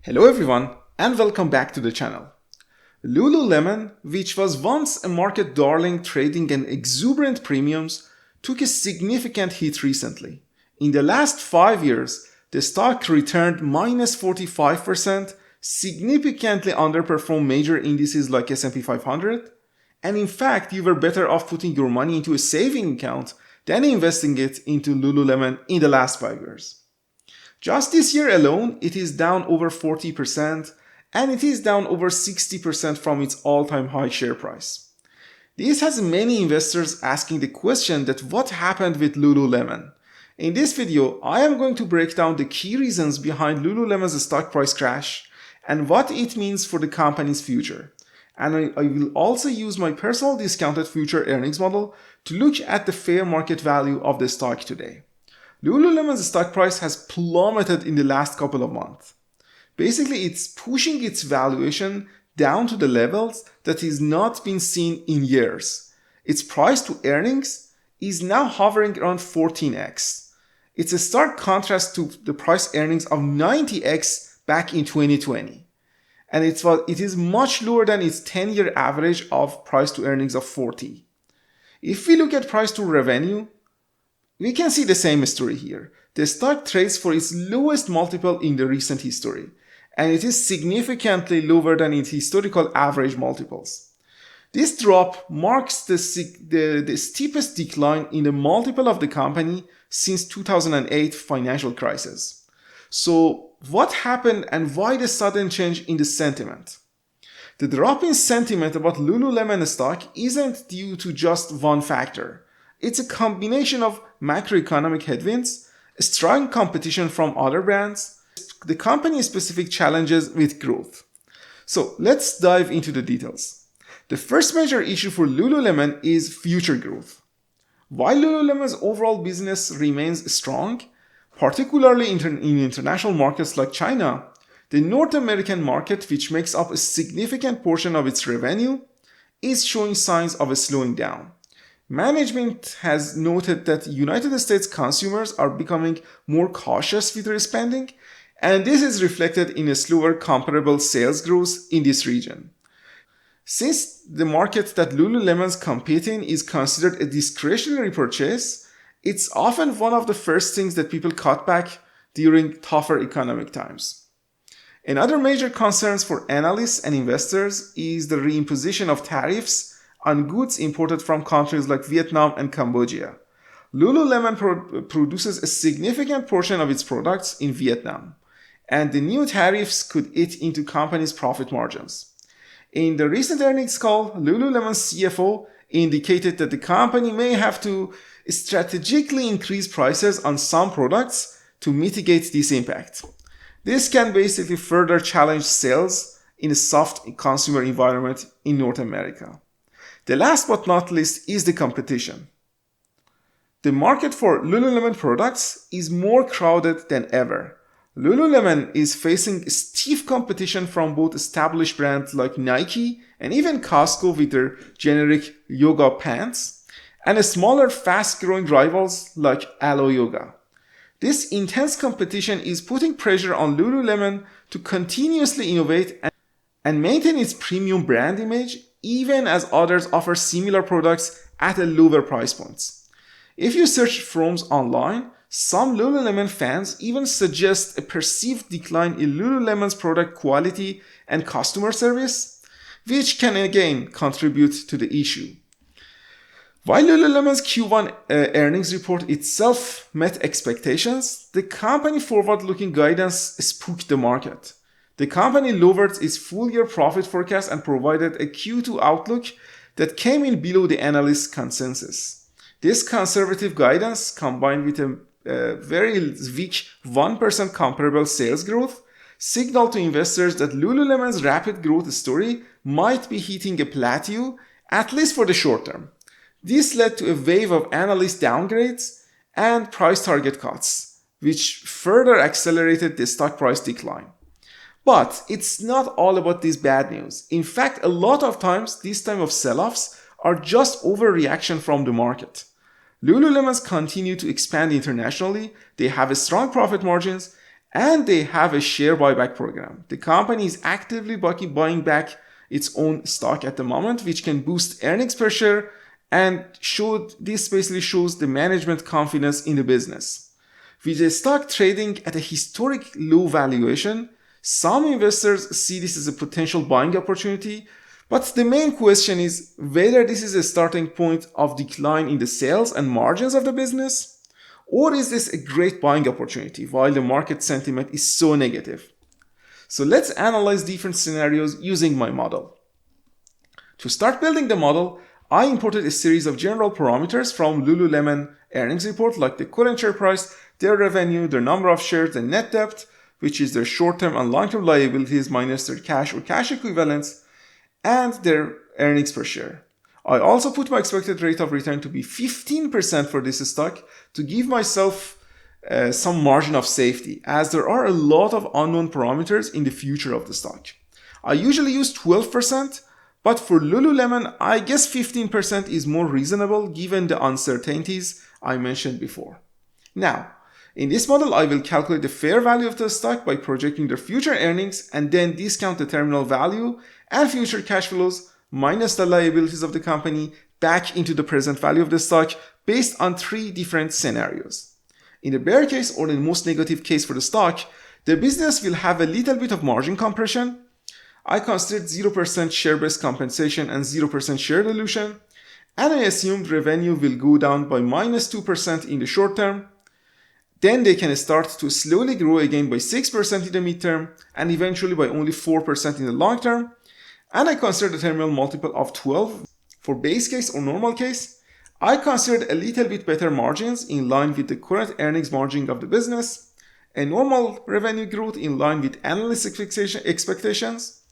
Hello everyone and welcome back to the channel. Lululemon, which was once a market darling trading in exuberant premiums, took a significant hit recently. In the last 5 years, the stock returned minus 45%, significantly underperformed major indices like S&P 500, and in fact, you were better off putting your money into a saving account than investing it into Lululemon in the last 5 years. Just this year alone, it is down over 40%, and it is down over 60% from its all-time high share price. This has many investors asking the question that what happened with Lululemon. In this video, I am going to break down the key reasons behind Lululemon's stock price crash and what it means for the company's future. And I will also use my personal discounted future earnings model to look at the fair market value of the stock today. Lululemon's stock price has plummeted in the last couple of months. Basically, it's pushing its valuation down to the levels that is not been seen in years. Its price to earnings is now hovering around 14x. It's a stark contrast to the price earnings of 90x back in 2020. And it is much lower than its 10-year average of price to earnings of 40. If we look at price to revenue, we can see the same story here. The stock trades for its lowest multiple in the recent history, and it is significantly lower than its historical average multiples. This drop marks the steepest decline in the multiple of the company since 2008 financial crisis. So what happened and why the sudden change in the sentiment? The drop in sentiment about Lululemon stock isn't due to just one factor. It's a combination of macroeconomic headwinds, strong competition from other brands, the company's specific challenges with growth. So let's dive into the details. The first major issue for Lululemon is future growth. While Lululemon's overall business remains strong, particularly in international markets like China, the North American market, which makes up a significant portion of its revenue, is showing signs of a slowing down. Management has noted that United States consumers are becoming more cautious with their spending, and this is reflected in a slower comparable sales growth in this region. Since the market that Lululemon's compete in is considered a discretionary purchase, it's often one of the first things that people cut back during tougher economic times. Another major concern for analysts and investors is the reimposition of tariffs on goods imported from countries like Vietnam and Cambodia. Lululemon produces a significant portion of its products in Vietnam, and the new tariffs could eat into company's profit margins. In the recent earnings call, Lululemon's CFO indicated that the company may have to strategically increase prices on some products to mitigate this impact. This can basically further challenge sales in a soft consumer environment in North America. The last but not least is the competition. The market for Lululemon products is more crowded than ever. Lululemon is facing stiff competition from both established brands like Nike and even Costco with their generic yoga pants, and smaller fast-growing rivals like Alo Yoga. This intense competition is putting pressure on Lululemon to continuously innovate and maintain its premium brand image even as others offer similar products at a lower price points. If you search forums online, some Lululemon fans even suggest a perceived decline in Lululemon's product quality and customer service, which can again contribute to the issue. While Lululemon's Q1 earnings report itself met expectations, the company forward-looking guidance spooked the market. The company lowered its full-year profit forecast and provided a Q2 outlook that came in below the analyst consensus. This conservative guidance, combined with a very weak 1% comparable sales growth, signaled to investors that Lululemon's rapid growth story might be hitting a plateau, at least for the short term. This led to a wave of analyst downgrades and price target cuts, which further accelerated the stock price decline. But it's not all about this bad news. In fact, a lot of times, these time of sell-offs are just overreaction from the market. Lululemon's continue to expand internationally, they have strong profit margins, And they have a share buyback program. The company is actively buying back its own stock at the moment, which can boost earnings per share, and this basically shows the management confidence in the business. With the stock trading at a historic low valuation, some investors see this as a potential buying opportunity, but the main question is whether this is a starting point of decline in the sales and margins of the business, or is this a great buying opportunity while the market sentiment is so negative? So let's analyze different scenarios using my model. To start building the model, I imported a series of general parameters from Lululemon earnings report, like the current share price, their revenue, their number of shares, and net debt, which is their short-term and long-term liabilities minus their cash or cash equivalents, and their earnings per share. I also put my expected rate of return to be 15% for this stock to give myself some margin of safety, as there are a lot of unknown parameters in the future of the stock. I usually use 12%, but for Lululemon, I guess 15% is more reasonable given the uncertainties I mentioned before. Now, in this model, I will calculate the fair value of the stock by projecting their future earnings and then discount the terminal value and future cash flows minus the liabilities of the company back into the present value of the stock based on 3 different scenarios. In the bear case, or the most negative case for the stock, the business will have a little bit of margin compression. I considered 0% share-based compensation and 0% share dilution, and I assumed revenue will go down by -2% in the short term. Then they can start to slowly grow again by 6% in the midterm and eventually by only 4% in the long term. And I considered a terminal multiple of 12. For base case or normal case, I considered a little bit better margins in line with the current earnings margin of the business, a normal revenue growth in line with analyst expectations,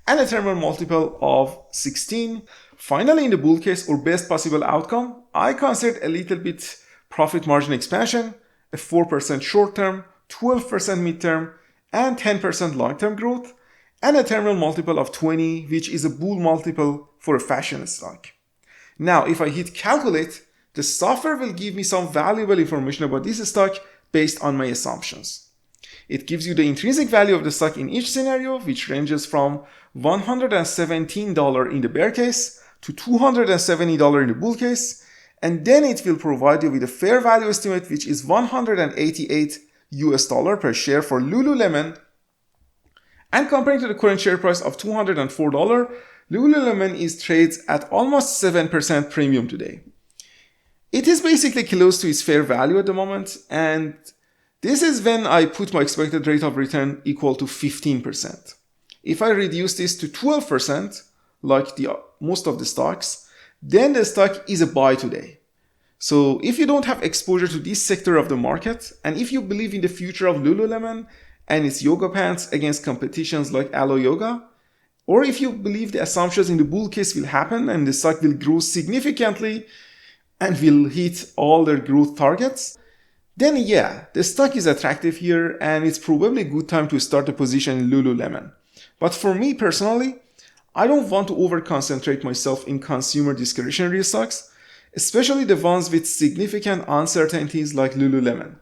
and a terminal multiple of 16. Finally, in the bull case or best possible outcome, I considered a little bit profit margin expansion, a 4% short-term, 12% mid-term, and 10% long-term growth, and a terminal multiple of 20, which is a bull multiple for a fashion stock. Now, if I hit calculate, the software will give me some valuable information about this stock based on my assumptions. It gives you the intrinsic value of the stock in each scenario, which ranges from $117 in the bear case to $270 in the bull case, and then it will provide you with a fair value estimate, which is $188 per share for Lululemon. And comparing to the current share price of $204, Lululemon trades at almost 7% premium today. It is basically close to its fair value at the moment, and this is when I put my expected rate of return equal to 15%. If I reduce this to 12%, like most of the stocks, then the stock is a buy today. So if you don't have exposure to this sector of the market, and if you believe in the future of Lululemon and its yoga pants against competitions like Alo Yoga, or if you believe the assumptions in the bull case will happen and the stock will grow significantly and will hit all their growth targets, then yeah, the stock is attractive here and it's probably a good time to start a position in Lululemon. But for me personally, I don't want to over-concentrate myself in consumer discretionary stocks, especially the ones with significant uncertainties like Lululemon.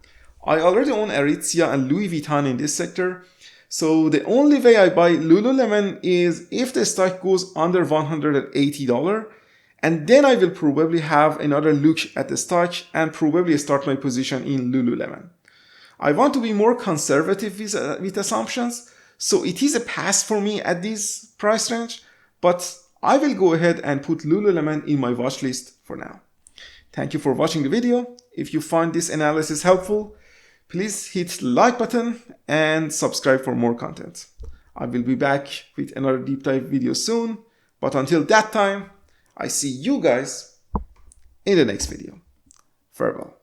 I already own Aritzia and Louis Vuitton in this sector, so the only way I buy Lululemon is if the stock goes under $180, and then I will probably have another look at the stock and probably start my position in Lululemon. I want to be more conservative with assumptions, so it is a pass for me at this price range, but I will go ahead and put Lululemon in my watch list for now. Thank you for watching the video. If you find this analysis helpful, please hit the like button and subscribe for more content. I will be back with another deep dive video soon, but until that time, I see you guys in the next video. Farewell.